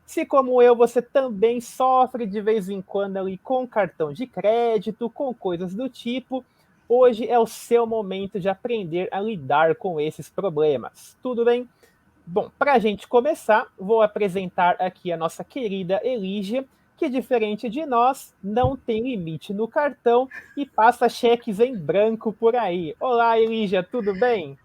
Se, como eu, você também sofre de vez em quando ali com cartão de crédito, com coisas do tipo, hoje é o seu momento de aprender a lidar com esses problemas. Tudo bem? Bom, para a gente começar, vou apresentar aqui a nossa querida Elígia, que, diferente de nós, não tem limite no cartão e passa cheques em branco por aí. Olá, Elígia, tudo bem?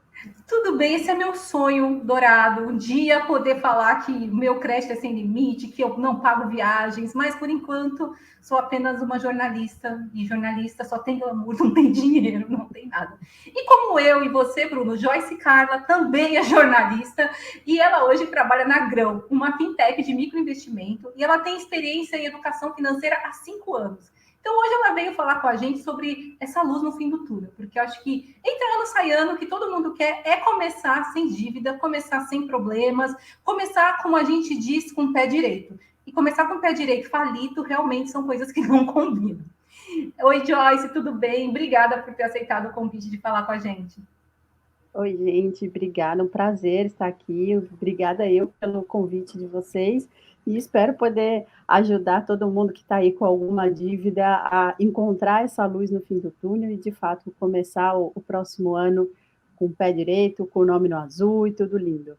Tudo bem, esse é meu sonho dourado. Um dia poder falar que meu crédito é sem limite, que eu não pago viagens, mas por enquanto sou apenas uma jornalista, e jornalista só tem glamour, não tem dinheiro, não tem nada. E como eu e você, Bruno, Joyce Carla também é jornalista, e ela hoje trabalha na Grão, uma fintech de microinvestimento, e ela tem experiência em educação financeira há 5 anos. Então, hoje ela veio falar com a gente sobre essa luz no fim do túnel, porque eu acho que entra ano, sai ano, o que todo mundo quer é começar sem dívida, começar sem problemas, começar, como a gente diz, com o pé direito. E começar com o pé direito falido realmente são coisas que não combinam. Oi, Joyce, tudo bem? Obrigada por ter aceitado o convite de falar com a gente. Oi, gente, obrigada, um prazer estar aqui. Obrigada eu pelo convite de vocês e espero poder ajudar todo mundo que está aí com alguma dívida a encontrar essa luz no fim do túnel e, de fato, começar o próximo ano com o pé direito, com o nome no azul e tudo lindo.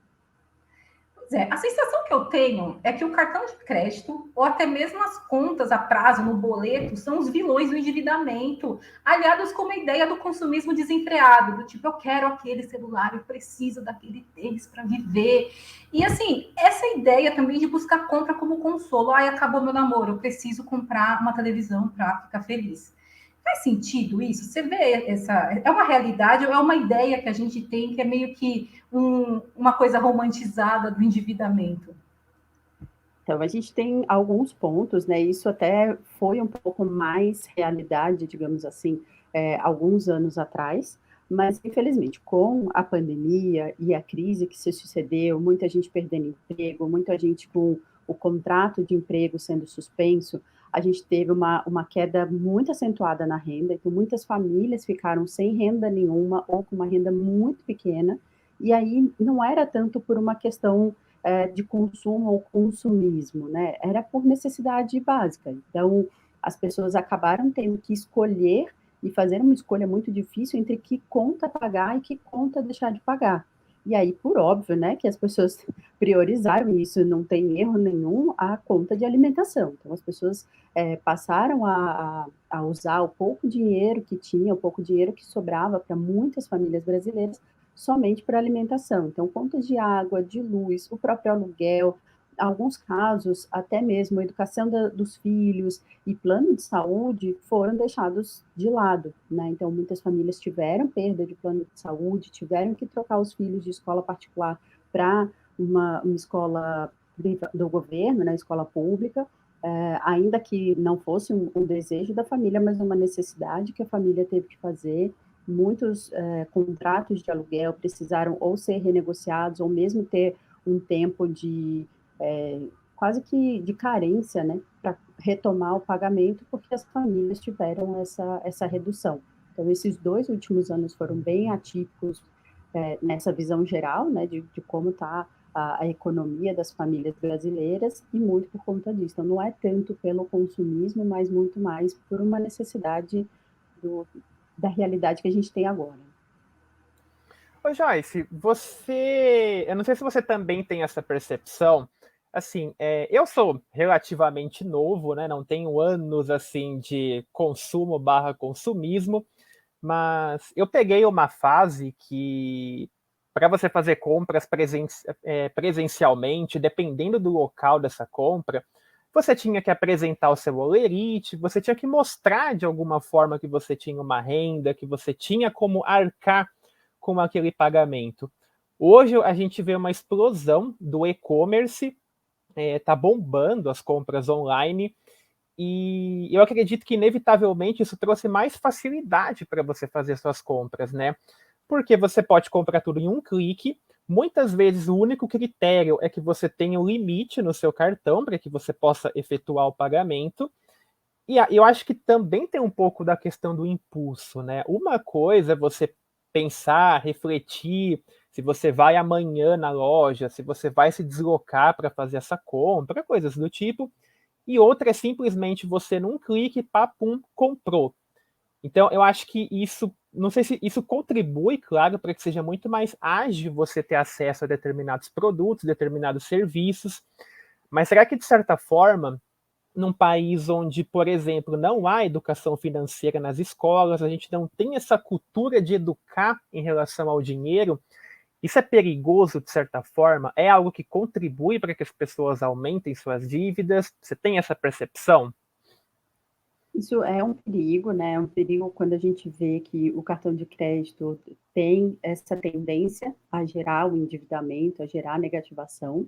A sensação que eu tenho é que o cartão de crédito, ou até mesmo as contas a prazo no boleto, são os vilões do endividamento, aliados com uma ideia do consumismo desenfreado, do tipo, eu quero aquele celular, eu preciso daquele tênis para viver. E assim, essa ideia também de buscar compra como consolo, ai, acabou meu namoro, eu preciso comprar uma televisão para ficar feliz. Faz sentido isso? Você vê essa. É uma realidade ou é uma ideia que a gente tem que é meio que uma coisa romantizada do endividamento? Então, a gente tem alguns pontos, né? Isso até foi um pouco mais realidade, digamos assim, alguns anos atrás, mas infelizmente, com a pandemia e a crise que se sucedeu, muita gente perdendo emprego, muita gente com o contrato de emprego sendo suspenso, a gente teve uma queda muito acentuada na renda, então muitas famílias ficaram sem renda nenhuma ou com uma renda muito pequena, e aí não era tanto por uma questão de consumo ou consumismo, né? Era por necessidade básica. Então, as pessoas acabaram tendo que escolher e fazer uma escolha muito difícil entre que conta pagar e que conta deixar de pagar. E aí, por óbvio, né, que as pessoas priorizaram isso, não tem erro nenhum, a conta de alimentação. Então, as pessoas passaram a usar o pouco dinheiro que tinha, o pouco dinheiro que sobrava para muitas famílias brasileiras, somente para alimentação. Então, contas de água, de luz, o próprio aluguel, alguns casos, até mesmo a educação dos filhos e plano de saúde foram deixados de lado, né? Então, muitas famílias tiveram perda de plano de saúde, tiveram que trocar os filhos de escola particular para uma escola do governo, né, escola pública, ainda que não fosse um desejo da família, mas uma necessidade que a família teve que fazer. Muitos contratos de aluguel precisaram ou ser renegociados ou mesmo ter um tempo de quase que de carência, né, para retomar o pagamento, porque as famílias tiveram essa redução. Então, esses 2 últimos anos foram bem atípicos nessa visão geral, né, de como está a economia das famílias brasileiras e muito por conta disso. Então, não é tanto pelo consumismo, mas muito mais por uma necessidade da realidade que a gente tem agora. Ô Joyce, eu não sei se você também tem essa percepção, assim, eu sou relativamente novo, né, não tenho anos, assim, de consumo barra consumismo, mas eu peguei uma fase que, para você fazer compras presencialmente, dependendo do local dessa compra, você tinha que apresentar o seu holerite, você tinha que mostrar de alguma forma que você tinha uma renda, que você tinha como arcar com aquele pagamento. Hoje a gente vê uma explosão do e-commerce, tá bombando as compras online, e eu acredito que inevitavelmente isso trouxe mais facilidade para você fazer suas compras, né? Porque você pode comprar tudo em um clique. Muitas vezes o único critério é que você tenha um limite no seu cartão para que você possa efetuar o pagamento. E eu acho que também tem um pouco da questão do impulso, né? Uma coisa é você pensar, refletir, se você vai amanhã na loja, se você vai se deslocar para fazer essa compra, coisas do tipo. E outra é simplesmente você, num clique, papum, comprou. Então, eu acho que isso, não sei se isso contribui, claro, para que seja muito mais ágil você ter acesso a determinados produtos, determinados serviços, mas será que, de certa forma, num país onde, por exemplo, não há educação financeira nas escolas, a gente não tem essa cultura de educar em relação ao dinheiro, isso é perigoso, de certa forma? É algo que contribui para que as pessoas aumentem suas dívidas? Você tem essa percepção? Isso é um perigo, né? É um perigo quando a gente vê que o cartão de crédito tem essa tendência a gerar o endividamento, a gerar a negativação,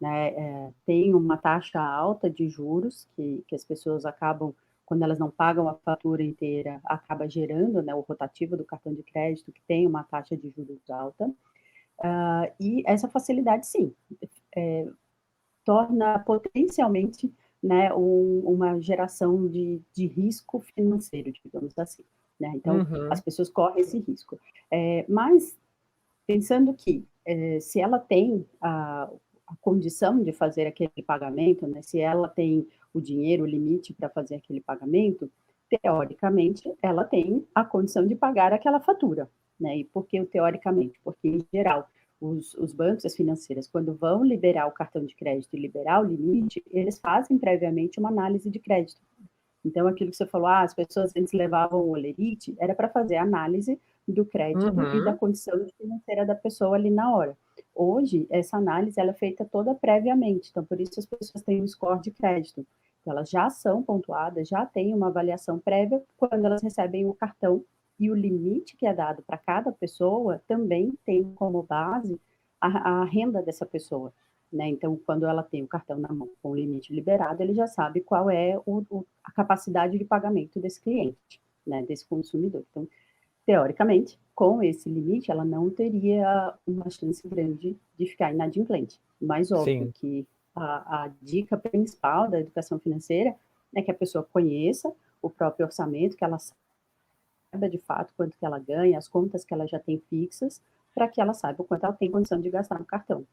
né? Tem uma taxa alta de juros que as pessoas acabam, quando elas não pagam a fatura inteira, acaba gerando, né, o rotativo do cartão de crédito, que tem uma taxa de juros alta. E essa facilidade, sim, torna potencialmente, né, uma geração de risco financeiro, digamos assim. Né? Então, as pessoas correm esse risco. Mas, pensando que se ela tem a condição de fazer aquele pagamento, né, se ela tem o dinheiro, o limite para fazer aquele pagamento, teoricamente, ela tem a condição de pagar aquela fatura. Né? E por que teoricamente? Porque, em geral, os bancos, as financeiras, quando vão liberar o cartão de crédito e liberar o limite, eles fazem previamente uma análise de crédito. Então, aquilo que você falou, as pessoas antes levavam o olerite, era para fazer a análise do crédito e da condição financeira da pessoa ali na hora. Hoje, essa análise ela é feita toda previamente, então por isso as pessoas têm um score de crédito. Então, elas já são pontuadas, já têm uma avaliação prévia quando elas recebem o cartão, e o limite que é dado para cada pessoa também tem como base a renda dessa pessoa. Né? Então, quando ela tem o cartão na mão com o limite liberado, ele já sabe qual é a capacidade de pagamento desse cliente, né? Desse consumidor. Então, teoricamente, com esse limite, ela não teria uma chance grande de ficar inadimplente. Mas, óbvio, que a dica principal da educação financeira é que a pessoa conheça o próprio orçamento, que ela saiba de fato quanto que ela ganha, as contas que ela já tem fixas, para que ela saiba o quanto ela tem condição de gastar no cartão.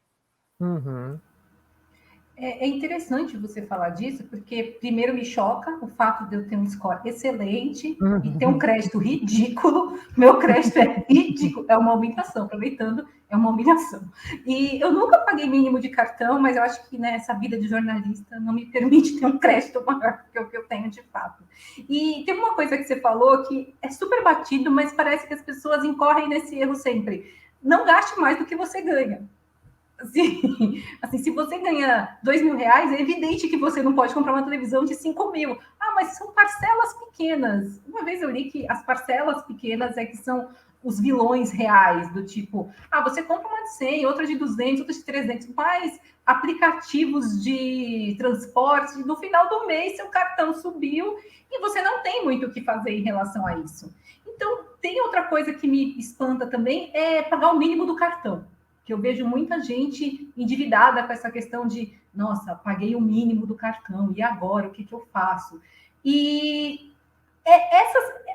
É interessante você falar disso, porque primeiro me choca o fato de eu ter um score excelente e ter um crédito ridículo. Meu crédito é ridículo, é uma humilhação, aproveitando, é uma humilhação. E eu nunca paguei mínimo de cartão, mas eu acho que essa vida de jornalista não me permite ter um crédito maior que o que eu tenho de fato. E tem uma coisa que você falou que é super batido, mas parece que as pessoas incorrem nesse erro sempre. Não gaste mais do que você ganha. Assim, se você ganha R$2.000, é evidente que você não pode comprar uma televisão de 5.000. Mas são parcelas pequenas. Uma vez eu li que as parcelas pequenas é que são os vilões reais, do tipo, você compra uma de 100, outra de 200, outra de 300, mas aplicativos de transporte, no final do mês seu cartão subiu e você não tem muito o que fazer em relação a isso. Então, tem outra coisa que me espanta também, é pagar o mínimo do cartão. Que eu vejo muita gente endividada com essa questão de, nossa, paguei o mínimo do cartão, e agora, o que eu faço? E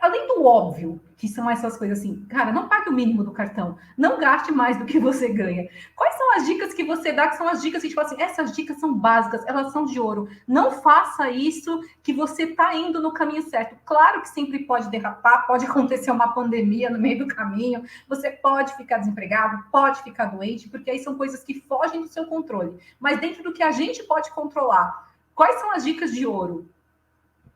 além do óbvio, que são essas coisas assim, cara, não pague o mínimo do cartão, não gaste mais do que você ganha. Quais são as dicas que você dá, que são as dicas que, tipo assim, essas dicas são básicas, elas são de ouro. Não faça isso que você está indo no caminho certo. Claro que sempre pode derrapar, pode acontecer uma pandemia no meio do caminho, você pode ficar desempregado, pode ficar doente, porque aí são coisas que fogem do seu controle. Mas dentro do que a gente pode controlar, quais são as dicas de ouro?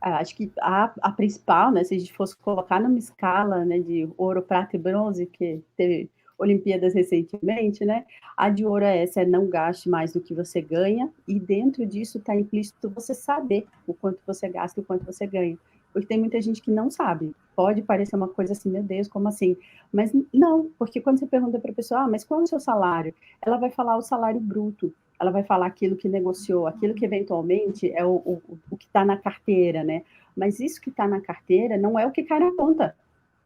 Acho que a principal, né, se a gente fosse colocar numa escala, né, de ouro, prata e bronze, que teve Olimpíadas recentemente, né, a de ouro é essa, não gaste mais do que você ganha, e dentro disso está implícito você saber o quanto você gasta e o quanto você ganha, porque tem muita gente que não sabe, pode parecer uma coisa assim, meu Deus, como assim? Mas não, porque quando você pergunta para a pessoa, mas qual é o seu salário? Ela vai falar o salário bruto, ela vai falar aquilo que negociou, aquilo que eventualmente é o que está na carteira, né? Mas isso que está na carteira não é o que cai na conta,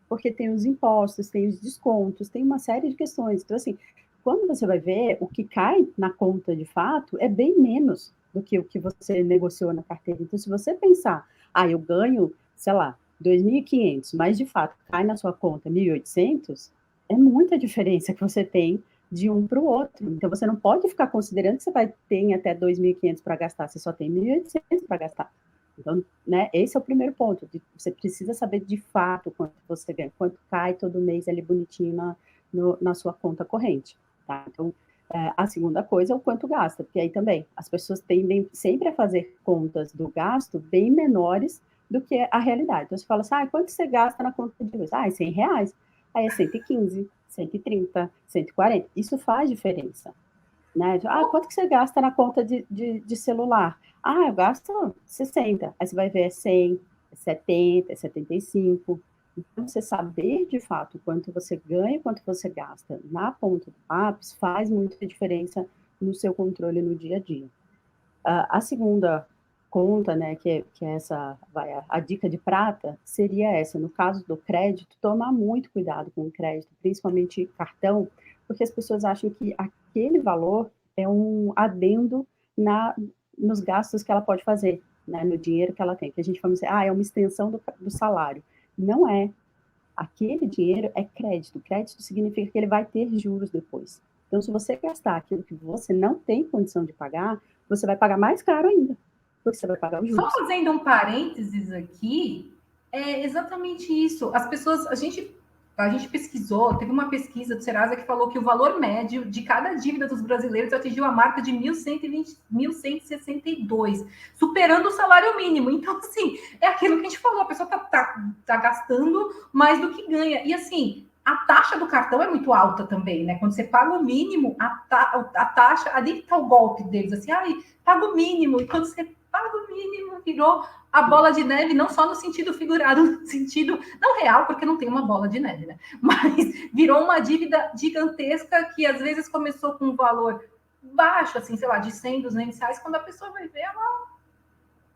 porque tem os impostos, tem os descontos, tem uma série de questões. Então, assim, quando você vai ver, o que cai na conta de fato é bem menos do que o que você negociou na carteira. Então, se você pensar, eu ganho, sei lá, 2.500, mas de fato cai na sua conta 1.800, É muita diferença que você tem de um para o outro. Então, você não pode ficar considerando que você vai ter até 2.500 para gastar, você só tem 1.800 para gastar. Então, né, esse é o primeiro ponto. Você precisa saber de fato quanto você ganha, quanto cai todo mês ali bonitinho na sua conta corrente. Tá? Então, a segunda coisa é o quanto gasta, porque aí também as pessoas tendem sempre a fazer contas do gasto bem menores do que a realidade. Então, você fala assim, quanto você gasta na conta de luz? É R$100. Aí é 115, 130, 140. Isso faz diferença. Né? Quanto que você gasta na conta de celular? Eu gasto 60. Aí você vai ver, é 100, é 70, é 75. Então, você saber de fato quanto você ganha e quanto você gasta na ponta do lápis faz muita diferença no seu controle no dia a dia. A segunda conta, né, que é essa, a dica de prata, seria essa. No caso do crédito, tomar muito cuidado com o crédito, principalmente cartão, porque as pessoas acham que aquele valor é um adendo nos gastos que ela pode fazer, né, no dinheiro que ela tem. Que a gente fala assim, é uma extensão do salário. Não é. Aquele dinheiro é crédito. Crédito significa que ele vai ter juros depois. Então, se você gastar aquilo que você não tem condição de pagar, você vai pagar mais caro ainda, porque você vai pagar os Só juros. fazendo um parênteses aqui, é exatamente isso. As pessoas, a gente pesquisou, teve uma pesquisa do Serasa que falou que o valor médio de cada dívida dos brasileiros atingiu a marca de 1.162, superando o salário mínimo. Então, assim, é aquilo que a gente falou, a pessoa tá gastando mais do que ganha. E assim, a taxa do cartão é muito alta também, né? Quando você paga o mínimo, a taxa, ali está o golpe deles, assim, paga o mínimo, e quando você paga o mínimo, virou a bola de neve, não só no sentido figurado, no sentido não real, porque não tem uma bola de neve, né? Mas virou uma dívida gigantesca que às vezes começou com um valor baixo, assim, sei lá, de 100, R$200, quando a pessoa vai ver,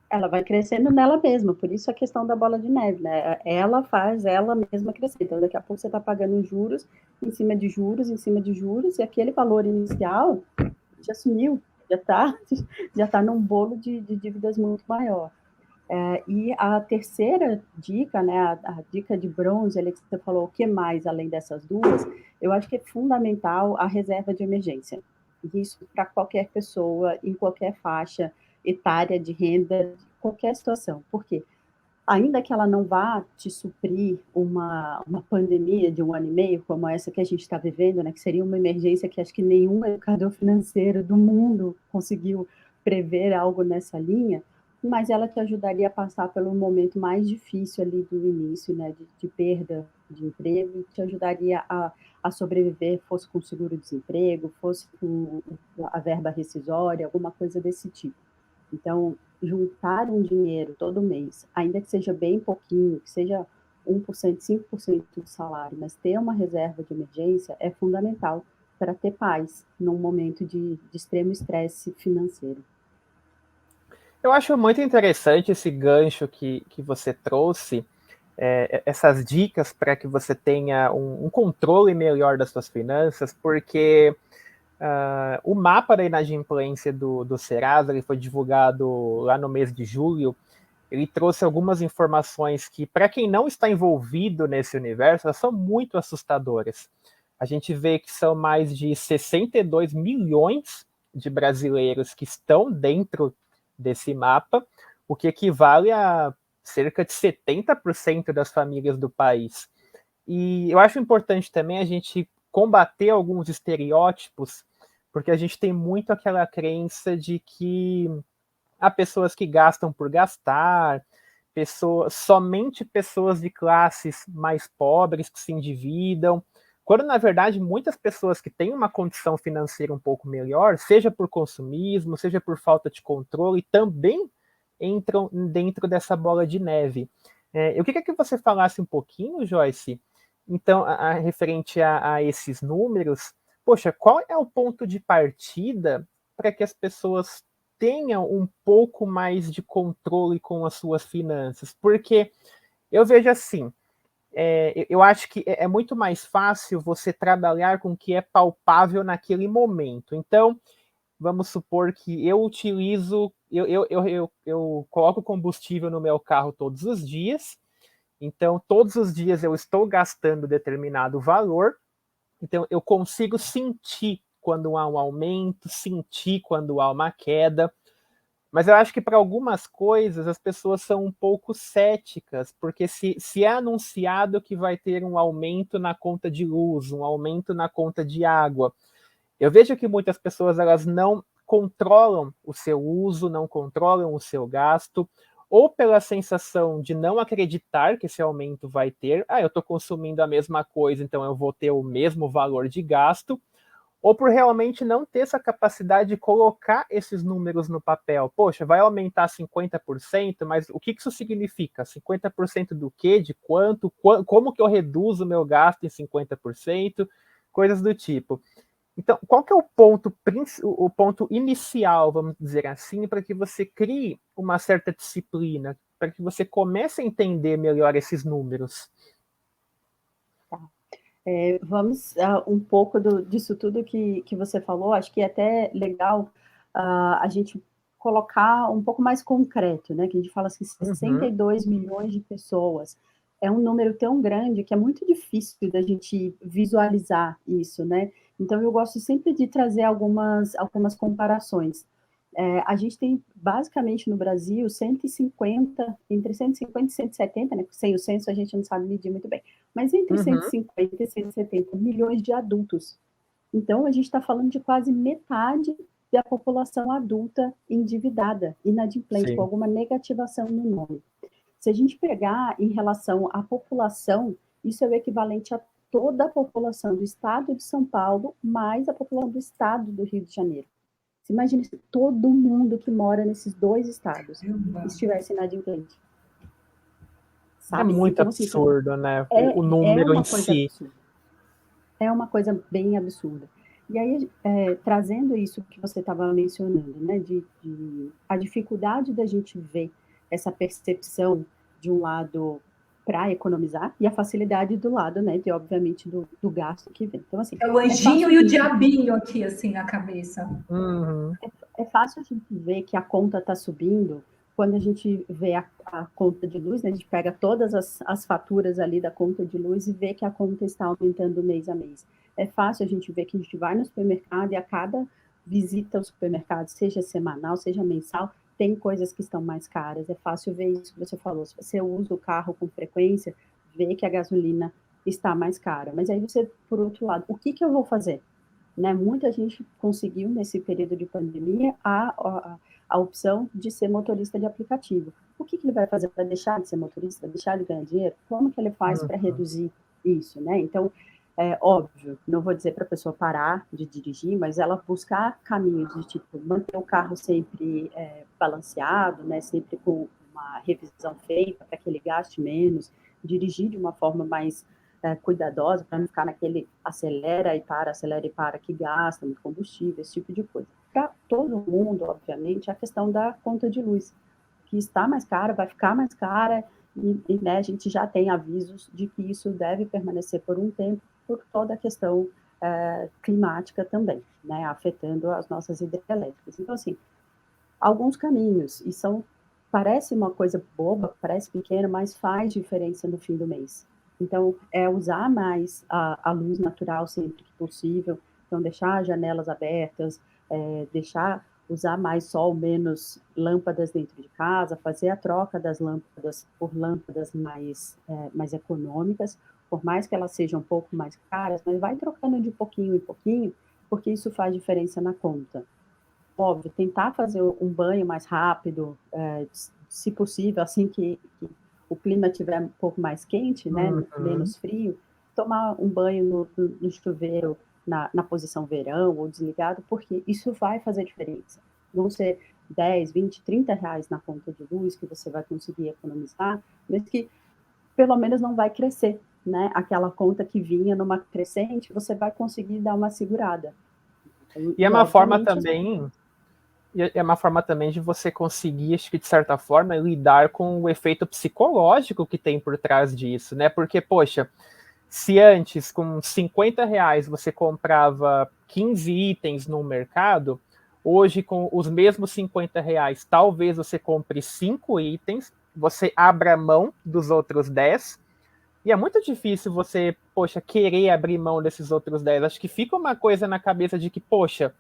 ela vai crescendo nela mesma, por isso a questão da bola de neve, né? Ela faz ela mesma crescer. Então, daqui a pouco você está pagando juros em cima de juros, em cima de juros, e aquele valor inicial já sumiu, já tá num bolo de dívidas muito maior. E a terceira dica, né, a dica de bronze, ali que você falou, o que mais além dessas duas, eu acho que é fundamental a reserva de emergência. Isso para qualquer pessoa, em qualquer faixa etária de renda, qualquer situação. Por quê? Ainda que ela não vá te suprir uma pandemia de 1 ano e meio, como essa que a gente está vivendo, né, que seria uma emergência que acho que nenhum educador financeiro do mundo conseguiu prever algo nessa linha, mas ela te ajudaria a passar pelo momento mais difícil ali do início, né, de perda de emprego, e te ajudaria a sobreviver, fosse com seguro-desemprego, fosse com a verba rescisória, alguma coisa desse tipo. Então, juntar um dinheiro todo mês, ainda que seja bem pouquinho, que seja 1%, 5% do salário, mas ter uma reserva de emergência é fundamental para ter paz num momento de extremo estresse financeiro. Eu acho muito interessante esse gancho que você trouxe, essas dicas para que você tenha um controle melhor das suas finanças, porque o mapa da inadimplência do Serasa, ele foi divulgado lá no mês de julho. Ele trouxe algumas informações que, para quem não está envolvido nesse universo, elas são muito assustadoras. A gente vê que são mais de 62 milhões de brasileiros que estão dentro desse mapa, o que equivale a cerca de 70% das famílias do país. E eu acho importante também a gente combater alguns estereótipos, porque a gente tem muito aquela crença de que há pessoas que gastam por gastar, somente pessoas de classes mais pobres que se endividam, quando na verdade muitas pessoas que têm uma condição financeira um pouco melhor, seja por consumismo, seja por falta de controle, também entram dentro dessa bola de neve. Eu queria que você falasse um pouquinho, Joyce, então, referente a esses números. Poxa, qual é o ponto de partida para que as pessoas tenham um pouco mais de controle com as suas finanças? Porque eu vejo assim, eu acho que é muito mais fácil você trabalhar com o que é palpável naquele momento. Então, vamos supor que eu utilizo, eu coloco combustível no meu carro todos os dias, então todos os dias eu estou gastando determinado valor, Então, eu consigo sentir quando há um aumento, sentir quando há uma queda. Mas eu acho que para algumas coisas as pessoas são um pouco céticas, porque se é anunciado que vai ter um aumento na conta de luz, um aumento na conta de água, eu vejo que muitas pessoas elas não controlam o seu uso, não controlam o seu gasto, ou pela sensação de não acreditar que esse aumento vai ter, eu estou consumindo a mesma coisa, então eu vou ter o mesmo valor de gasto, ou por realmente não ter essa capacidade de colocar esses números no papel. Poxa, vai aumentar 50%, mas o que isso significa? 50% do quê? De quanto? Como que eu reduzo o meu gasto em 50%? Coisas do tipo. Então, qual que é o ponto inicial, vamos dizer assim, para que você crie uma certa disciplina, para que você comece a entender melhor esses números? Vamos um pouco disso tudo que você falou, acho que é até legal a gente colocar um pouco mais concreto, né? Que a gente fala assim, 62 milhões de pessoas. É um número tão grande que é muito difícil da gente visualizar isso, né? Então, eu gosto sempre de trazer algumas comparações. A gente tem, basicamente, no Brasil, 150, entre 150 e 170, né? Sem o censo a gente não sabe medir muito bem, mas entre 150 e 170 milhões de adultos. Então, a gente está falando de quase metade da população adulta endividada, inadimplente, com alguma negativação no nome. Se a gente pegar em relação à população, isso é o equivalente a toda a população do estado de São Paulo, mais a população do estado do Rio de Janeiro. Você imagina se todo mundo que mora nesses dois estados estivesse inadimplente. Sabe? É muito então, absurdo, assim, né? O número em si. Absurda. É uma coisa bem absurda. E aí, trazendo isso que você estava mencionando, né, a dificuldade da gente ver essa percepção de um lado para economizar e a facilidade do lado, né, de obviamente do gasto que vem. Então, assim, o anjinho e o diabinho aqui, assim, na cabeça. É fácil a gente ver que a conta está subindo quando a gente vê a conta de luz, né? A gente pega todas as faturas ali da conta de luz e vê que a conta está aumentando mês a mês. É fácil a gente ver que a gente vai no supermercado e a cada visita ao supermercado, seja semanal, seja mensal, tem coisas que estão mais caras. É fácil ver isso que você falou. Se você usa o carro com frequência, vê que a gasolina está mais cara. Mas aí você, por outro lado, o que eu vou fazer? Né? Muita gente conseguiu, nesse período de pandemia, a opção de ser motorista de aplicativo. O que ele vai fazer para deixar de ser motorista, deixar de ganhar dinheiro? Como que ele faz para reduzir isso? Né? Então, é óbvio, não vou dizer para a pessoa parar de dirigir, mas ela buscar caminhos de tipo, manter o carro sempre balanceado, né? Sempre com uma revisão feita para que ele gaste menos, dirigir de uma forma mais cuidadosa, para não ficar naquele acelera e para, que gasta muito combustível, esse tipo de coisa. Para todo mundo, obviamente, a questão da conta de luz, que está mais cara, vai ficar mais cara, e né, a gente já tem avisos de que isso deve permanecer por um tempo, por toda a questão climática também, né, afetando as nossas hidrelétricas. Então, assim, alguns caminhos, e parece uma coisa boba, parece pequena, mas faz diferença no fim do mês. Então, é usar mais a luz natural sempre que possível, então deixar janelas abertas, usar mais sol, menos lâmpadas dentro de casa, fazer a troca das lâmpadas por lâmpadas mais econômicas, por mais que elas sejam um pouco mais caras, mas vai trocando de pouquinho em pouquinho, porque isso faz diferença na conta. Óbvio, tentar fazer um banho mais rápido, se possível, assim que o clima estiver um pouco mais quente, né, menos frio, tomar um banho no chuveiro na posição verão ou desligado, porque isso vai fazer diferença. Vão ser 10, 20, 30 reais na conta de luz que você vai conseguir economizar, mas que pelo menos não vai crescer, né? Aquela conta que vinha numa crescente, você vai conseguir dar uma segurada. Então, e é uma forma também... É uma forma também de você conseguir, acho que de certa forma, lidar com o efeito psicológico que tem por trás disso, né? Porque, poxa, se antes, com 50 reais, você comprava 15 itens no mercado, hoje, com os mesmos 50 reais, talvez você compre 5 itens, você abra mão dos outros 10, E é muito difícil você, poxa, querer abrir mão desses outros 10. Acho que fica uma coisa na cabeça de que, poxa,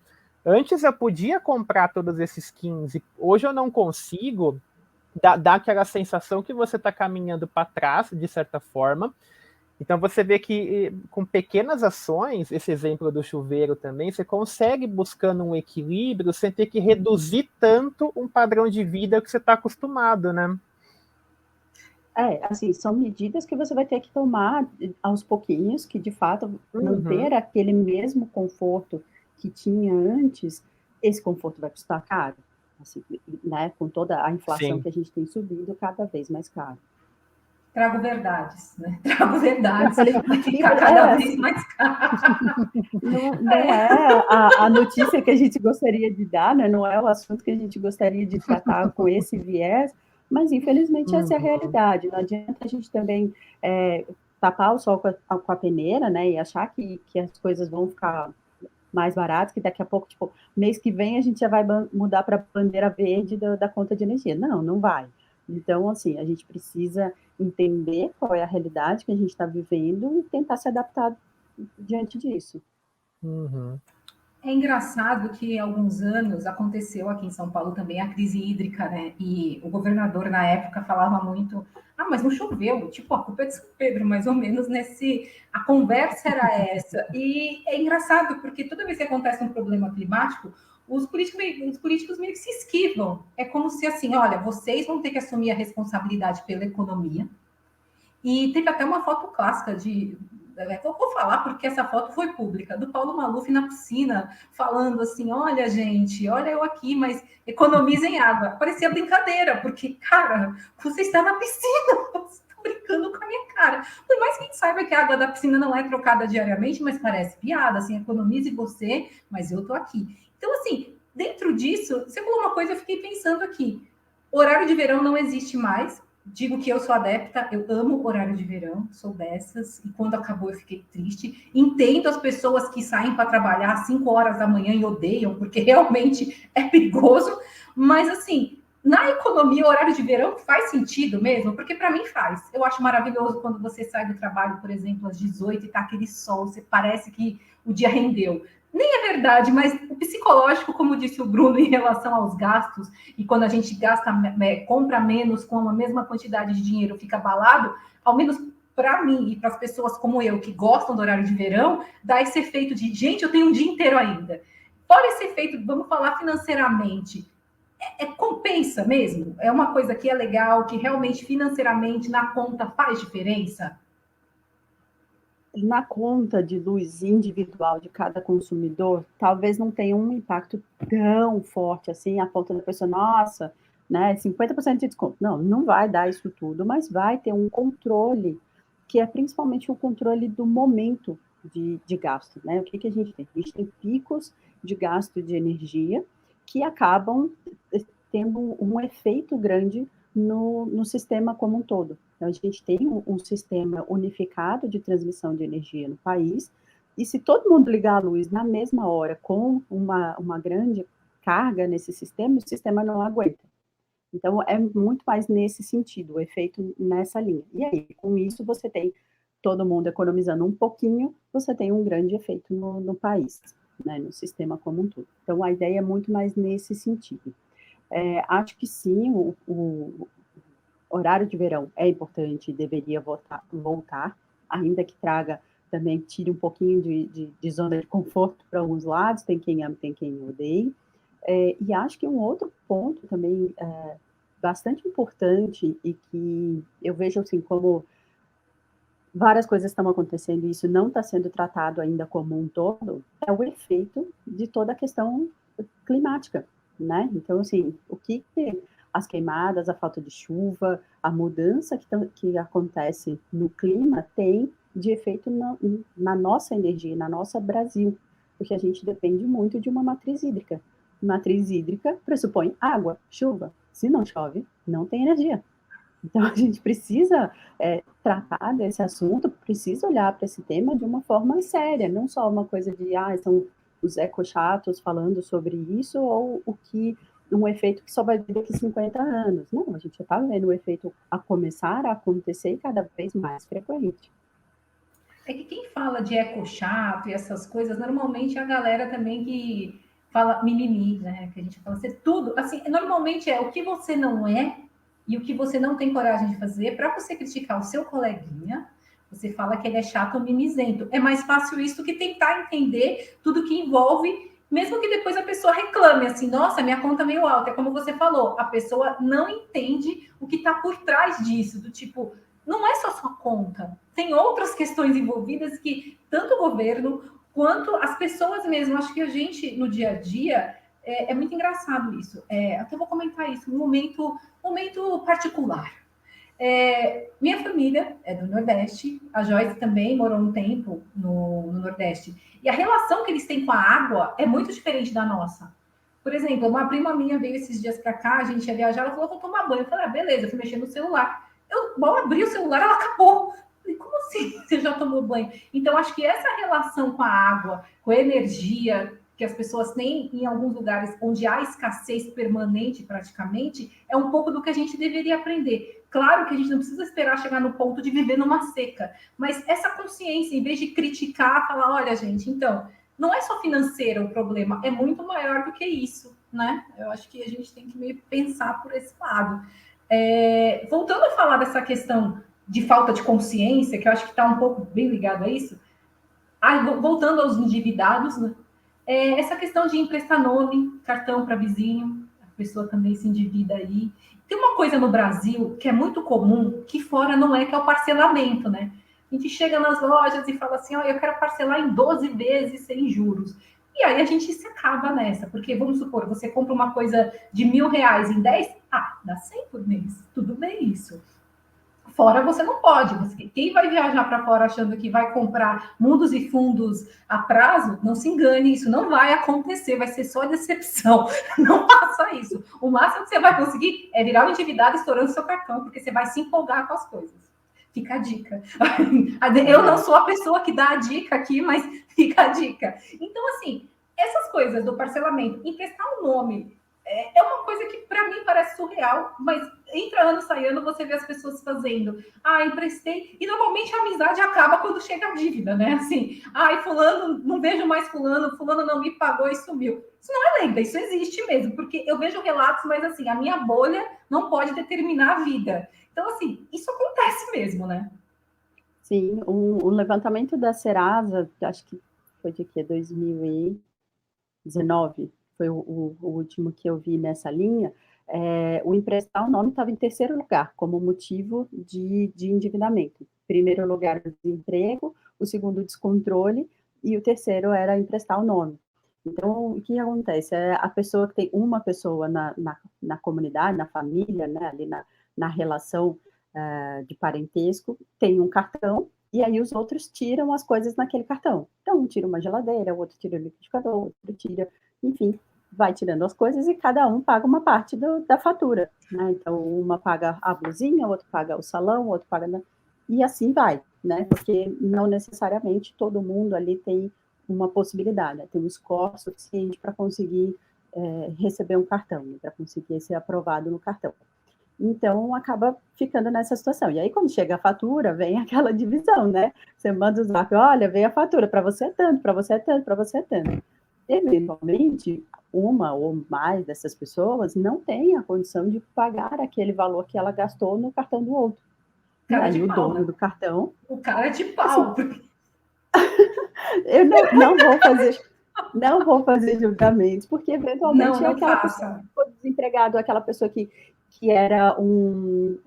antes eu podia comprar todos esses 15, hoje eu não consigo. Dá aquela sensação que você está caminhando para trás, de certa forma. Então você vê que com pequenas ações, esse exemplo do chuveiro também, você consegue buscando um equilíbrio sem ter que reduzir tanto um padrão de vida que você está acostumado, né? Assim, são medidas que você vai ter que tomar aos pouquinhos, que de fato manter aquele mesmo conforto que tinha antes, esse conforto vai custar caro, assim, né? Com toda a inflação Sim. que a gente tem subido cada vez mais caro. Trago verdades, né? Trago verdades, vai ficar cada vez mais caro. Não é a notícia que a gente gostaria de dar, né? Não é o assunto que a gente gostaria de tratar com esse viés, mas infelizmente essa é a realidade. Não adianta a gente também tapar o sol com a peneira, né? E achar que as coisas vão ficar mais baratas, que daqui a pouco, tipo, mês que vem a gente já vai mudar para a bandeira verde da conta de energia. Não vai. Então, assim, a gente precisa entender qual é a realidade que a gente está vivendo e tentar se adaptar diante disso. É engraçado que há alguns anos aconteceu aqui em São Paulo também a crise hídrica, né? E o governador na época falava muito: ah, mas não choveu, tipo, a culpa é de São Pedro, mais ou menos nesse. A conversa era essa. E é engraçado, porque toda vez que acontece um problema climático, os políticos meio que se esquivam. É como se assim, olha, vocês vão ter que assumir a responsabilidade pela economia. E teve até uma foto clássica de. Eu vou falar porque essa foto foi pública, do Paulo Maluf na piscina, falando assim: olha, gente, olha eu aqui, mas economizem água. Parecia brincadeira, porque, cara, você está na piscina, você está brincando com a minha cara. Por mais que a gente saiba que a água da piscina não é trocada diariamente, mas parece piada, assim, economize você, mas eu tô aqui. Então, assim, dentro disso, você falou uma coisa, eu fiquei pensando aqui. Horário de verão não existe mais, digo que eu sou adepta, eu amo horário de verão, sou dessas, e quando acabou eu fiquei triste. Entendo as pessoas que saem para trabalhar às 5 horas da manhã e odeiam, porque realmente é perigoso, mas assim, na economia, o horário de verão faz sentido mesmo, porque para mim faz. Eu acho maravilhoso quando você sai do trabalho, por exemplo, às 18 e tá aquele sol, você parece que o dia rendeu. Nem é verdade, mas o psicológico, como disse o Bruno, em relação aos gastos, e quando a gente gasta, compra menos com a mesma quantidade de dinheiro, fica abalado, ao menos para mim e para as pessoas como eu, que gostam do horário de verão, dá esse efeito de, gente, eu tenho um dia inteiro ainda. Fora esse efeito, vamos falar financeiramente, compensa mesmo? É uma coisa que é legal, que realmente financeiramente na conta faz diferença? Na conta de luz individual de cada consumidor, talvez não tenha um impacto tão forte assim, a ponto da pessoa, nossa, né, 50% de desconto. Não vai dar isso tudo, mas vai ter um controle, que é principalmente o controle do momento de gasto, né? O que a gente tem? A gente tem picos de gasto de energia que acabam tendo um efeito grande no sistema como um todo. Então, a gente tem um sistema unificado de transmissão de energia no país, e se todo mundo ligar a luz na mesma hora, com uma grande carga nesse sistema, o sistema não aguenta. Então, é muito mais nesse sentido, o efeito nessa linha. E aí, com isso, você tem todo mundo economizando um pouquinho, você tem um grande efeito no país, né, no sistema como um todo. Então, a ideia é muito mais nesse sentido. Acho que sim, o horário de verão é importante, deveria voltar, ainda que traga também, tire um pouquinho de zona de conforto para alguns lados, tem quem ama, tem quem odeie. E acho que um outro ponto também bastante importante e que eu vejo assim como várias coisas estão acontecendo e isso não está sendo tratado ainda como um todo, é o efeito de toda a questão climática, né? Então, assim, o que as queimadas, a falta de chuva, a mudança que acontece no clima tem de efeito na nossa energia, na nossa Brasil, porque a gente depende muito de uma matriz hídrica. Matriz hídrica pressupõe água, chuva. Se não chove, não tem energia. Então, a gente precisa tratar desse assunto, precisa olhar para esse tema de uma forma séria, não só uma coisa de, são os ecochatos falando sobre isso, ou o que um efeito que só vai vir daqui 50 anos. Não, a gente já está vendo o efeito a começar a acontecer cada vez mais frequente. É que quem fala de eco chato e essas coisas, normalmente é a galera também que fala mimimi, né? Que a gente fala ser tudo. Assim, normalmente é o que você não é e o que você não tem coragem de fazer para você criticar o seu coleguinha. Você fala que ele é chato ou mimizento. É mais fácil isso do que tentar entender tudo que envolve, mesmo que depois a pessoa reclame assim, nossa, minha conta é meio alta. É como você falou, a pessoa não entende o que está por trás disso, do tipo, não é só sua conta. Tem outras questões envolvidas que tanto o governo quanto as pessoas mesmo, acho que a gente, no dia a dia, é muito engraçado isso. Até vou comentar isso, um momento particular. Minha família é do Nordeste, a Joyce também morou um tempo no Nordeste. E a relação que eles têm com a água é muito diferente da nossa. Por exemplo, uma prima minha veio esses dias para cá, a gente ia viajar, ela falou, vou tomar banho. Eu falei, beleza, eu fui mexer no celular. Eu mal abri o celular, ela acabou. Falei, como assim você já tomou banho? Então, acho que essa relação com a água, com a energia que as pessoas têm em alguns lugares onde há escassez permanente praticamente, é um pouco do que a gente deveria aprender. Claro que a gente não precisa esperar chegar no ponto de viver numa seca, mas essa consciência, em vez de criticar, falar, olha, gente, então, não é só financeiro o problema, é muito maior do que isso, né? Eu acho que a gente tem que meio pensar por esse lado. Voltando a falar dessa questão de falta de consciência, que eu acho que está um pouco bem ligado a isso, voltando aos endividados, né? Essa questão de emprestar nome, cartão para vizinho, a pessoa também se endivida aí. Tem uma coisa no Brasil que é muito comum, que fora não é, que é o parcelamento, né? A gente chega nas lojas e fala assim, eu quero parcelar em 12 vezes sem juros. E aí a gente se acaba nessa, porque vamos supor, você compra uma coisa de R$ 1.000 em 10, dá 100 por mês, tudo bem isso. Fora você não pode. Quem vai viajar para fora achando que vai comprar mundos e fundos a prazo, não se engane, isso não vai acontecer, vai ser só decepção. Não faça isso. O máximo que você vai conseguir é virar o endividado estourando seu cartão, porque você vai se empolgar com as coisas. Fica a dica. Eu não sou a pessoa que dá a dica aqui, mas fica a dica. Então, assim, essas coisas do parcelamento, emprestar um nome, é uma coisa que para mim parece surreal, mas entra ano, sai ano, você vê as pessoas fazendo. Emprestei. E normalmente a amizade acaba quando chega a dívida, né? Assim, fulano, não vejo mais fulano não me pagou e sumiu. Isso não é lenda, isso existe mesmo, porque eu vejo relatos, mas assim, a minha bolha não pode determinar a vida. Então, assim, isso acontece mesmo, né? Sim, um levantamento da Serasa, acho que foi de que? 2019, foi o último que eu vi nessa linha. O emprestar o nome estava em terceiro lugar, como motivo de endividamento. Primeiro lugar, o desemprego, o segundo, o descontrole, e o terceiro era emprestar o nome. Então, o que acontece? A pessoa que tem uma pessoa na comunidade, na família, né, ali na relação de parentesco, tem um cartão, e aí os outros tiram as coisas naquele cartão. Então, um tira uma geladeira, o outro tira o liquidificador, o outro tira, enfim, vai tirando as coisas e cada um paga uma parte da fatura, né? Então, uma paga a blusinha, o outro paga o salão, o outro paga... E assim vai, né? Porque não necessariamente todo mundo ali tem uma possibilidade, né? Tem um score suficiente para conseguir receber um cartão, né? Para conseguir ser aprovado no cartão. Então, acaba ficando nessa situação. E aí, quando chega a fatura, vem aquela divisão, né? Você manda o zap, olha, veio a fatura, para você é tanto, para você é tanto, para você é tanto. Eventualmente, uma ou mais dessas pessoas não tem a condição de pagar aquele valor que ela gastou no cartão do outro. Cara e aí, de o pau, dono né? do cartão... O cara é de pau. Assim, eu não vou fazer julgamentos, porque eventualmente Não aquela pessoa faça. que ficou desempregado, aquela pessoa que era um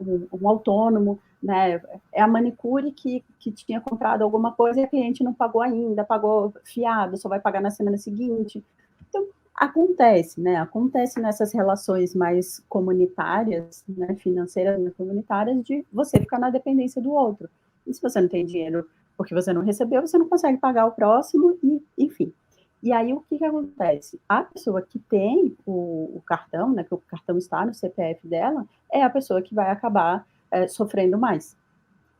autônomo, né? É a manicure que tinha comprado alguma coisa e a cliente não pagou ainda, pagou fiado, só vai pagar na semana seguinte. Então, acontece, né? Acontece nessas relações mais comunitárias, né? Financeiras, comunitárias, de você ficar na dependência do outro. E se você não tem dinheiro porque você não recebeu, você não consegue pagar o próximo, e, enfim. E aí, o que acontece? A pessoa que tem o cartão, né, que o cartão está no CPF dela, é a pessoa que vai acabar sofrendo mais.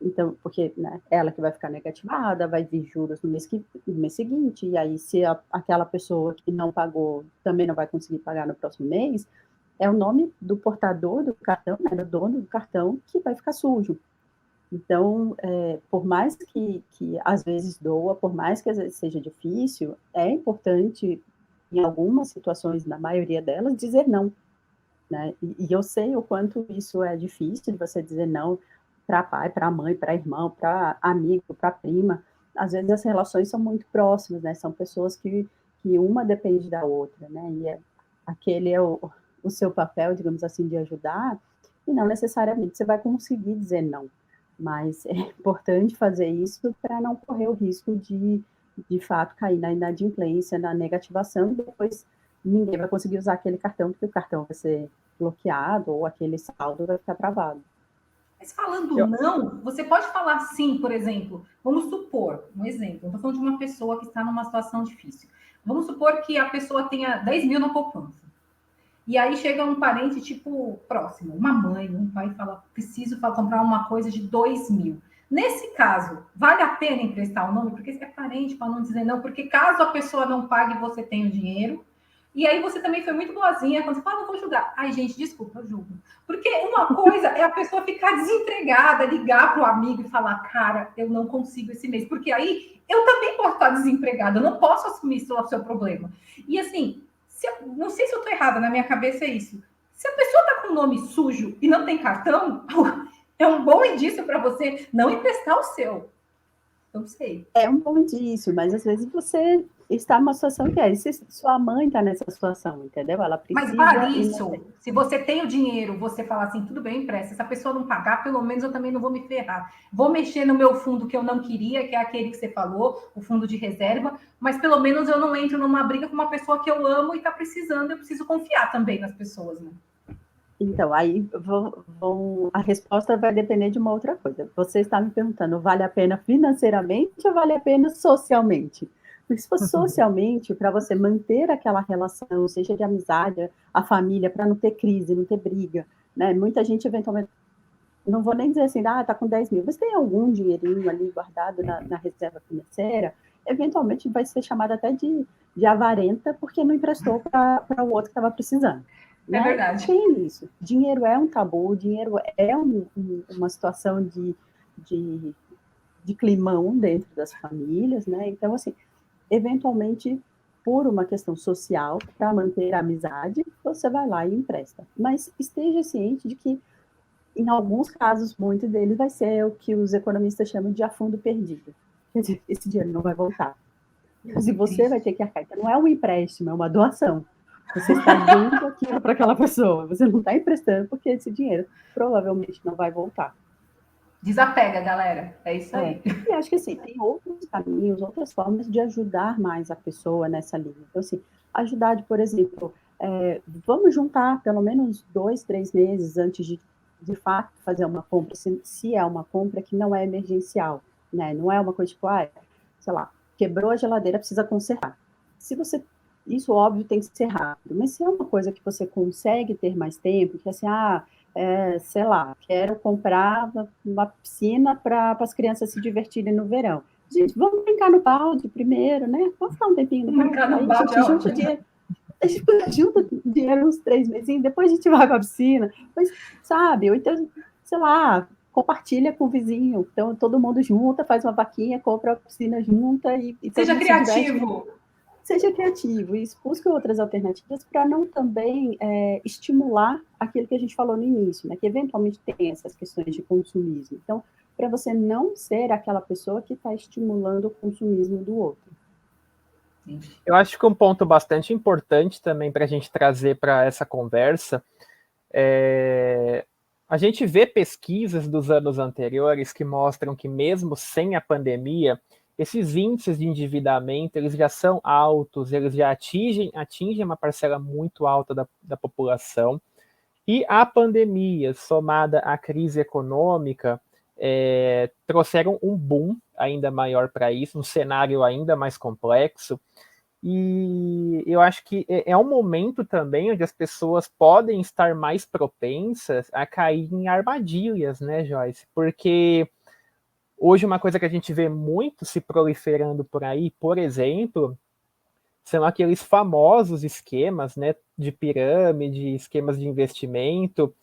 Então, porque, né, ela que vai ficar negativada, vai vir juros no mês seguinte, e aí se aquela pessoa que não pagou também não vai conseguir pagar no próximo mês, é o nome do portador do cartão, né, do dono do cartão, que vai ficar sujo. Então, por mais que às vezes doa, por mais que às vezes seja difícil, é importante, em algumas situações, na maioria delas, dizer não, né? E eu sei o quanto isso é difícil, de você dizer não para pai, para mãe, para irmão, para amigo, para prima. Às vezes as relações são muito próximas, né? São pessoas que uma depende da outra, né? E aquele é o seu papel, digamos assim, de ajudar, e não necessariamente você vai conseguir dizer não. Mas é importante fazer isso para não correr o risco de fato, cair na inadimplência, na negativação, e depois ninguém vai conseguir usar aquele cartão, porque o cartão vai ser bloqueado ou aquele saldo vai ficar travado. Mas falando não, você pode falar sim, por exemplo. Vamos supor, um exemplo, estou falando de uma pessoa que está numa situação difícil. Vamos supor que a pessoa tenha 10 mil na poupança. E aí chega um parente, tipo, próximo, uma mãe, um pai, fala, preciso comprar uma coisa de 2 mil. Nesse caso, vale a pena emprestar o nome? Porque você é parente, para não dizer não, porque caso a pessoa não pague, você tem o dinheiro. E aí você também foi muito boazinha, quando você fala, não vou julgar. Ai, gente, desculpa, eu julgo. Porque uma coisa é a pessoa ficar desempregada, ligar para o amigo e falar, cara, eu não consigo esse mês. Porque aí eu também posso estar desempregada, eu não posso assumir o seu problema. E assim, não sei se eu estou errada, na minha cabeça é isso. Se a pessoa está com o nome sujo e não tem cartão, é um bom indício para você não emprestar o seu. Não sei. É um bom indício, mas às vezes você está numa situação que é. E se sua mãe está nessa situação, entendeu? Ela precisa. Mas vale isso. Se você tem o dinheiro, você fala assim, tudo bem, empresta. Se a pessoa não pagar, pelo menos eu também não vou me ferrar. Vou mexer no meu fundo que eu não queria, que é aquele que você falou, o fundo de reserva, mas pelo menos eu não entro numa briga com uma pessoa que eu amo e está precisando. Eu preciso confiar também nas pessoas, né? Então, aí a resposta vai depender de uma outra coisa. Você está me perguntando, vale a pena financeiramente ou vale a pena socialmente? Porque se for socialmente, para você manter aquela relação, seja de amizade, a família, para não ter crise, não ter briga, né? Muita gente, eventualmente, não vou nem dizer assim, tá com 10 mil, mas tem algum dinheirinho ali guardado na reserva financeira, eventualmente vai ser chamada até de avarenta, porque não emprestou para o outro que estava precisando. É verdade. Tem isso. Dinheiro é um tabu, dinheiro é uma situação de climão dentro das famílias, né? Então, assim, eventualmente, por uma questão social, para manter a amizade, você vai lá e empresta. Mas esteja ciente de que, em alguns casos, muitos deles vai ser o que os economistas chamam de a fundo perdido. Quer dizer, esse dinheiro não vai voltar. Se você vai ter que arcar. Então, não é um empréstimo, é uma doação. Você está dando aquilo para aquela pessoa. Você não está emprestando porque esse dinheiro provavelmente não vai voltar. Desapega, galera. É isso aí. E acho que assim, tem outros caminhos, outras formas de ajudar mais a pessoa nessa linha. Então, assim, ajudar por exemplo, vamos juntar pelo menos 2, 3 meses antes de fato fazer uma compra, se é uma compra que não é emergencial, né? Não é uma coisa tipo, sei lá, quebrou a geladeira, precisa consertar. Se você isso, óbvio, tem que ser rápido, mas se é uma coisa que você consegue ter mais tempo, que assim, sei lá, quero comprar uma piscina para as crianças se divertirem no verão. Gente, vamos brincar no balde primeiro, né? Vamos ficar um tempinho no balde. Brincar no balde, a gente junta dinheiro uns 3 meses, depois a gente vai para a piscina. Mas, sabe, ou então, sei lá, compartilha com o vizinho. Então, todo mundo junta, faz uma vaquinha, compra a piscina junta e seja criativo. Seja criativo e busque outras alternativas para não também estimular aquilo que a gente falou no início, né? Que eventualmente tem essas questões de consumismo. Então, para você não ser aquela pessoa que está estimulando o consumismo do outro. Eu acho que um ponto bastante importante também para a gente trazer para essa conversa a gente vê pesquisas dos anos anteriores que mostram que mesmo sem a pandemia, esses índices de endividamento, eles já são altos, eles já atingem uma parcela muito alta da população, e a pandemia, somada à crise econômica, trouxeram um boom ainda maior para isso, um cenário ainda mais complexo, e eu acho que é um momento também onde as pessoas podem estar mais propensas a cair em armadilhas, né, Joyce? Porque hoje uma coisa que a gente vê muito se proliferando por aí, por exemplo, são aqueles famosos esquemas, né, de pirâmide, esquemas de investimento,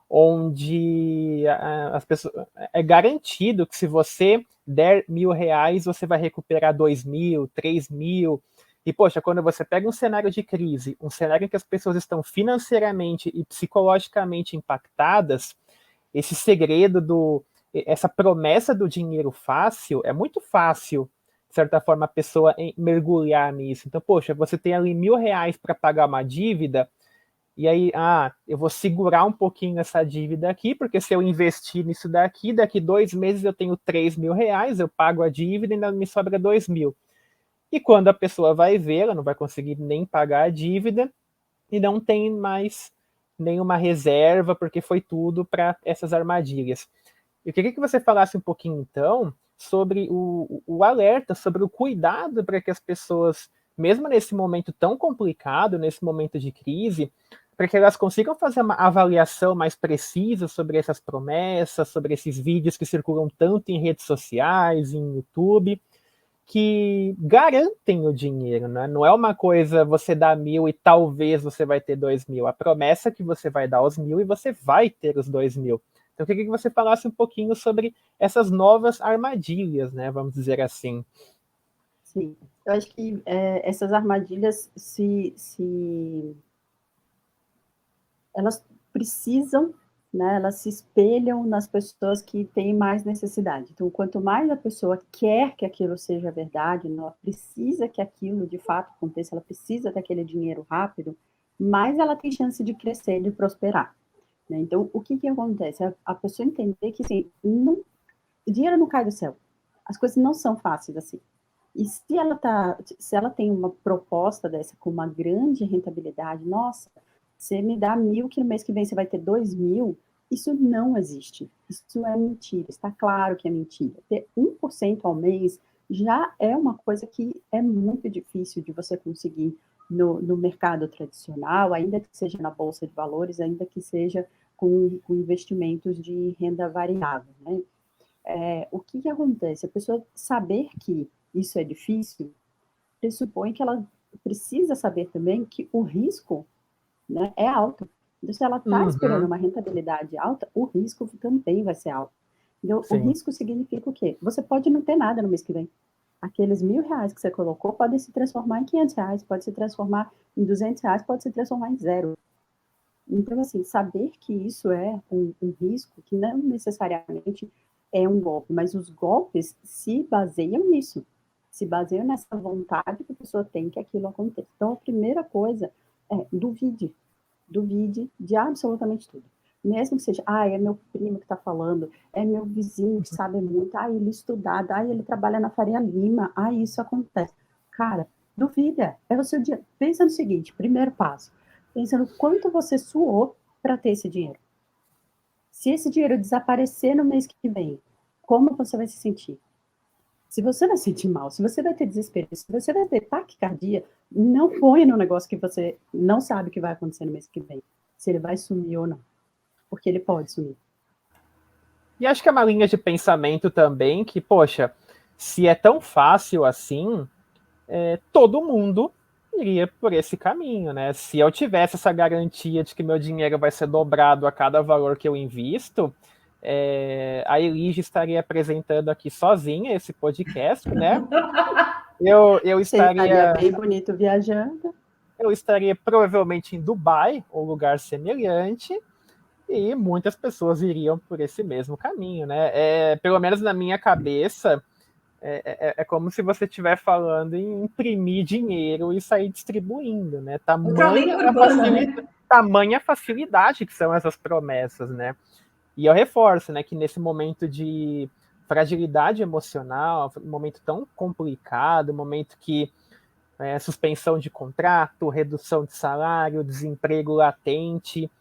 onde as pessoas, é garantido que se você der R$ 1.000, você vai recuperar 2.000, 3.000. E, poxa, quando você pega um cenário de crise, um cenário em que as pessoas estão financeiramente e psicologicamente impactadas, esse segredo essa promessa do dinheiro fácil, é muito fácil, de certa forma, a pessoa mergulhar nisso. Então, poxa, você tem ali R$ 1.000 para pagar uma dívida, e aí, eu vou segurar um pouquinho essa dívida aqui, porque se eu investir nisso daqui 2 meses eu tenho R$ 3.000, eu pago a dívida e ainda me sobra 2.000. E quando a pessoa vai ver, ela não vai conseguir nem pagar a dívida e não tem mais nenhuma reserva, porque foi tudo para essas armadilhas. Eu queria que você falasse um pouquinho, então, sobre o alerta, sobre o cuidado para que as pessoas, mesmo nesse momento tão complicado, nesse momento de crise, para que elas consigam fazer uma avaliação mais precisa sobre essas promessas, sobre esses vídeos que circulam tanto em redes sociais, em YouTube, que garantem o dinheiro, né? Não é uma coisa você dá 1.000 e talvez você vai ter 2.000. A promessa é que você vai dar os 1.000 e você vai ter os 2.000. Então, eu queria que você falasse um pouquinho sobre essas novas armadilhas, né? Vamos dizer assim. Sim, eu acho que essas armadilhas elas precisam, né, elas se espelham nas pessoas que têm mais necessidade. Então, quanto mais a pessoa quer que aquilo seja verdade, ela precisa que aquilo de fato aconteça, ela precisa daquele dinheiro rápido, mais ela tem chance de crescer, de prosperar. Né? Então, o que acontece? A pessoa entender que assim, o dinheiro não cai do céu. As coisas não são fáceis assim. E se ela tem uma proposta dessa com uma grande rentabilidade, nossa, você me dá 1.000 que no mês que vem você vai ter 2.000, isso não existe. Isso é mentira. Está claro que é mentira. Ter 1% ao mês já é uma coisa que é muito difícil de você conseguir no mercado tradicional, ainda que seja na Bolsa de Valores, ainda que seja com investimentos de renda variável. Né? O que acontece? A pessoa saber que isso é difícil pressupõe que ela precisa saber também que o risco, né, é alto. Então, se ela está esperando uma rentabilidade alta, o risco também vai ser alto. Então, o risco significa o quê? Você pode não ter nada no mês que vem. Aqueles R$ 1.000 que você colocou podem se transformar em R$ 500, pode se transformar em R$ 200, pode se transformar em zero. Então, assim, saber que isso é um risco, que não necessariamente é um golpe, mas os golpes se baseiam nisso, se baseiam nessa vontade que a pessoa tem que aquilo aconteça. Então, a primeira coisa é duvide de absolutamente tudo. Mesmo que seja, é meu primo que está falando, é meu vizinho que sabe muito, ele é estudado, ele trabalha na Faria Lima, isso acontece. Cara, duvida, é o seu dia. Pensa no seguinte, primeiro passo, pensa no quanto você suou para ter esse dinheiro. Se esse dinheiro desaparecer no mês que vem, como você vai se sentir? Se você vai sentir mal, se você vai ter desespero, se você vai ter taquicardia, não põe no negócio que você não sabe o que vai acontecer no mês que vem. Se ele vai sumir ou não. Porque ele pode sumir. E acho que é uma linha de pensamento também que, poxa, se é tão fácil assim, todo mundo iria por esse caminho, né? Se eu tivesse essa garantia de que meu dinheiro vai ser dobrado a cada valor que eu invisto, a Elige estaria apresentando aqui sozinha esse podcast, né? Eu estaria bem bonito viajando. Eu estaria provavelmente em Dubai, ou lugar semelhante, e muitas pessoas iriam por esse mesmo caminho, né? Pelo menos na minha cabeça, é como se você estiver falando em imprimir dinheiro e sair distribuindo, né? Tamanha facilidade que são essas promessas, né? E eu reforço, né, que nesse momento de fragilidade emocional, um momento tão complicado, um momento que suspensão de contrato, redução de salário, desemprego latente,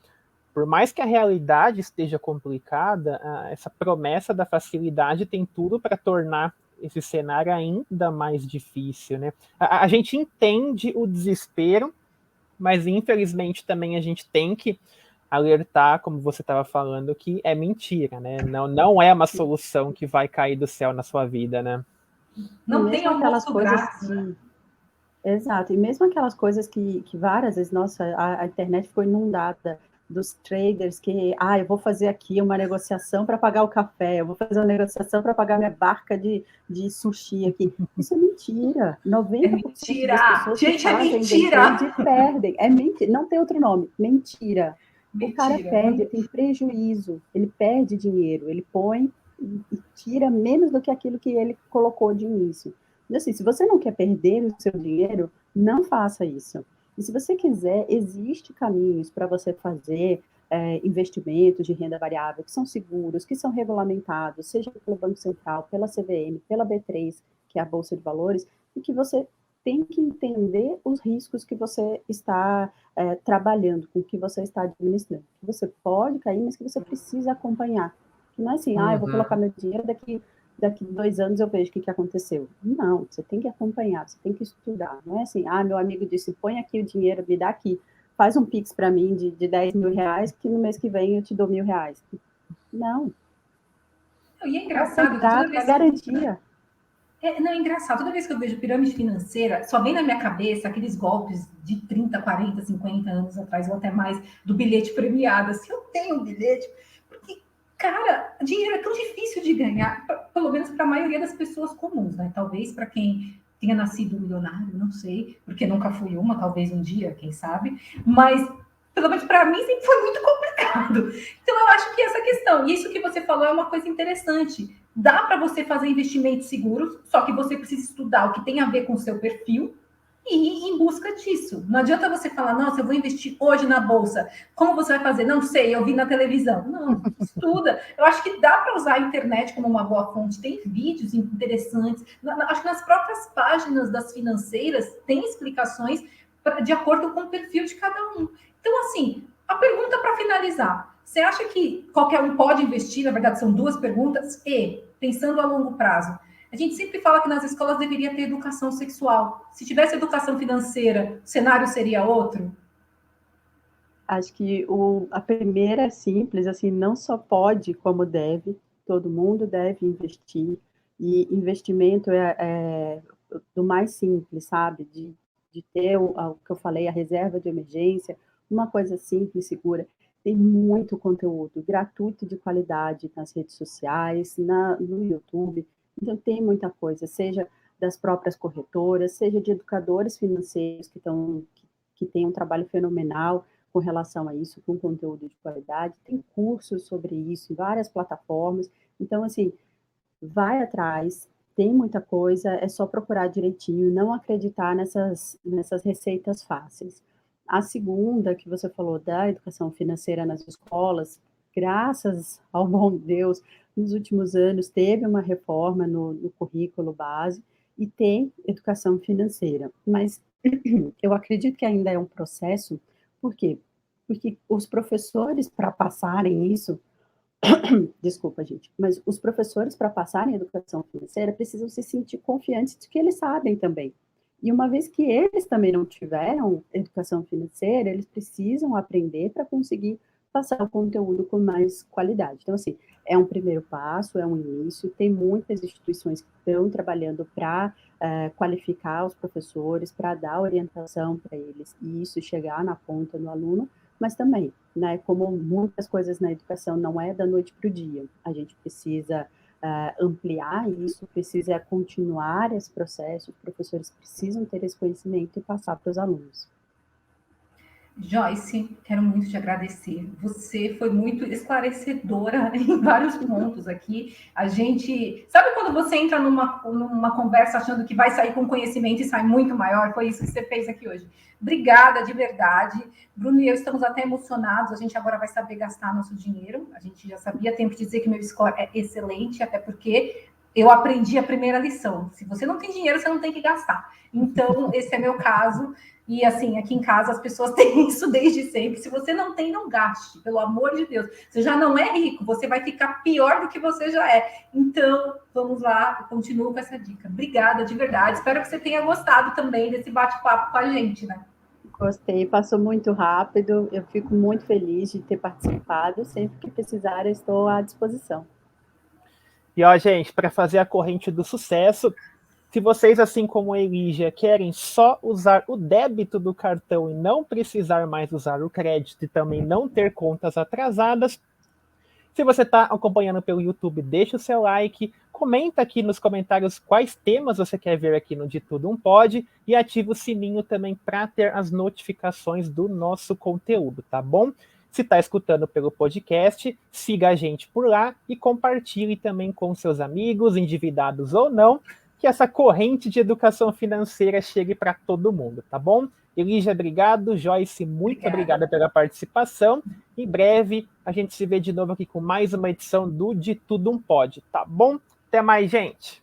por mais que a realidade esteja complicada, essa promessa da facilidade tem tudo para tornar esse cenário ainda mais difícil, né? A gente entende o desespero, mas infelizmente também a gente tem que alertar, como você estava falando, que é mentira, né? Não é uma solução que vai cair do céu na sua vida, né? Não tem almoço grátis, né? Exato, e mesmo aquelas coisas que várias vezes, nossa, a internet ficou inundada dos traders que, eu vou fazer aqui uma negociação para pagar o café, eu vou fazer uma negociação para pagar minha barca de sushi aqui. Isso é mentira. É 90% das mentira! pessoas que Gente, é fazem day mentira! trade perdem. É mentira, não tem outro nome, mentira. O cara Mentira. perde, tem prejuízo, ele perde dinheiro, ele põe e tira menos do que aquilo que ele colocou de início. Assim, se você não quer perder o seu dinheiro, não faça isso. E se você quiser, existe caminhos para você fazer investimentos de renda variável que são seguros, que são regulamentados, seja pelo Banco Central, pela CVM, pela B3, que é a Bolsa de Valores, e que você tem que entender os riscos que você está trabalhando, com que você está administrando. Que você pode cair, mas que você precisa acompanhar. Que não é assim, eu vou colocar meu dinheiro daqui 2 anos eu vejo o que aconteceu. Não, você tem que acompanhar, você tem que estudar. Não é assim, meu amigo disse, põe aqui o dinheiro, me dá aqui, faz um Pix para mim de 10 mil reais, que no mês que vem eu te dou R$1.000. Não. E é É o engraçado que toda contrato, é a vez... garantia. Não, é engraçado, toda vez que eu vejo pirâmide financeira, só vem na minha cabeça aqueles golpes de 30, 40, 50 anos atrás, ou até mais, do bilhete premiado. Assim, eu tenho um bilhete, porque, cara, dinheiro é tão difícil de ganhar, pelo menos para a maioria das pessoas comuns, né? Talvez para quem tenha nascido milionário, não sei, porque nunca fui uma, talvez um dia, quem sabe, mas pelo menos para mim sempre foi muito complicado. Então eu acho que essa questão, e isso que você falou é uma coisa interessante. Dá para você fazer investimentos seguros, só que você precisa estudar o que tem a ver com o seu perfil e ir em busca disso. Não adianta você falar, nossa, eu vou investir hoje na bolsa. Como você vai fazer? Não sei, eu vi na televisão. Não, estuda. Eu acho que dá para usar a internet como uma boa fonte. Tem vídeos interessantes. Acho que nas próprias páginas das financeiras tem explicações de acordo com o perfil de cada um. Então, assim, a pergunta para finalizar. Você acha que qualquer um pode investir? Na verdade, são 2 perguntas. E, pensando a longo prazo, a gente sempre fala que nas escolas deveria ter educação sexual. Se tivesse educação financeira, o cenário seria outro? Acho que a primeira é simples, assim, não só pode, como deve, todo mundo deve investir, e investimento é do mais simples, sabe? De ter o que eu falei, a reserva de emergência, uma coisa simples, segura. Tem muito conteúdo gratuito de qualidade nas redes sociais, no YouTube, então tem muita coisa, seja das próprias corretoras, seja de educadores financeiros que têm um trabalho fenomenal com relação a isso, com conteúdo de qualidade, tem cursos sobre isso em várias plataformas, então, assim, vai atrás, tem muita coisa, é só procurar direitinho, não acreditar nessas receitas fáceis. A segunda, que você falou da educação financeira nas escolas, graças ao bom Deus, nos últimos anos teve uma reforma no currículo base e tem educação financeira, mas eu acredito que ainda é um processo, por quê? Porque os professores, para passarem isso, desculpa, gente, mas os professores, para passarem educação financeira, precisam se sentir confiantes de que eles sabem também. E uma vez que eles também não tiveram educação financeira, eles precisam aprender para conseguir passar o conteúdo com mais qualidade. Então, assim, é um primeiro passo, é um início, tem muitas instituições que estão trabalhando para qualificar os professores, para dar orientação para eles, e isso chegar na ponta do aluno, mas também, né, como muitas coisas na educação não é da noite para o dia, a gente precisa ampliar isso, precisa continuar esse processo, os professores precisam ter esse conhecimento e passar para os alunos. Joyce, quero muito te agradecer. Você foi muito esclarecedora em vários pontos aqui. A gente. Sabe quando você entra numa conversa achando que vai sair com conhecimento e sai muito maior? Foi isso que você fez aqui hoje. Obrigada, de verdade. Bruno e eu estamos até emocionados. A gente agora vai saber gastar nosso dinheiro. A gente já sabia, tenho que dizer que meu score é excelente, até porque eu aprendi a primeira lição. Se você não tem dinheiro, você não tem que gastar. Então, esse é meu caso. E assim, aqui em casa as pessoas têm isso desde sempre. Se você não tem, não gaste, pelo amor de Deus. Você já não é rico, você vai ficar pior do que você já é. Então, vamos lá, eu continuo com essa dica. Obrigada, de verdade. Espero que você tenha gostado também desse bate-papo com a gente, né? Gostei, passou muito rápido. Eu fico muito feliz de ter participado. Sempre que precisar, eu estou à disposição. E ó, gente, para fazer a corrente do sucesso, Se vocês, assim como a Elígia, querem só usar o débito do cartão e não precisar mais usar o crédito e também não ter contas atrasadas, se você está acompanhando pelo YouTube, deixa o seu like, comenta aqui nos comentários quais temas você quer ver aqui no De Tudo Um Pode e ativa o sininho também para ter as notificações do nosso conteúdo, tá bom? Se está escutando pelo podcast, siga a gente por lá e compartilhe também com seus amigos, endividados ou não, que essa corrente de educação financeira chegue para todo mundo, tá bom? Elígia, obrigado. Joyce, muito obrigada pela participação. Em breve, a gente se vê de novo aqui com mais uma edição do De Tudo Um Pode, tá bom? Até mais, gente!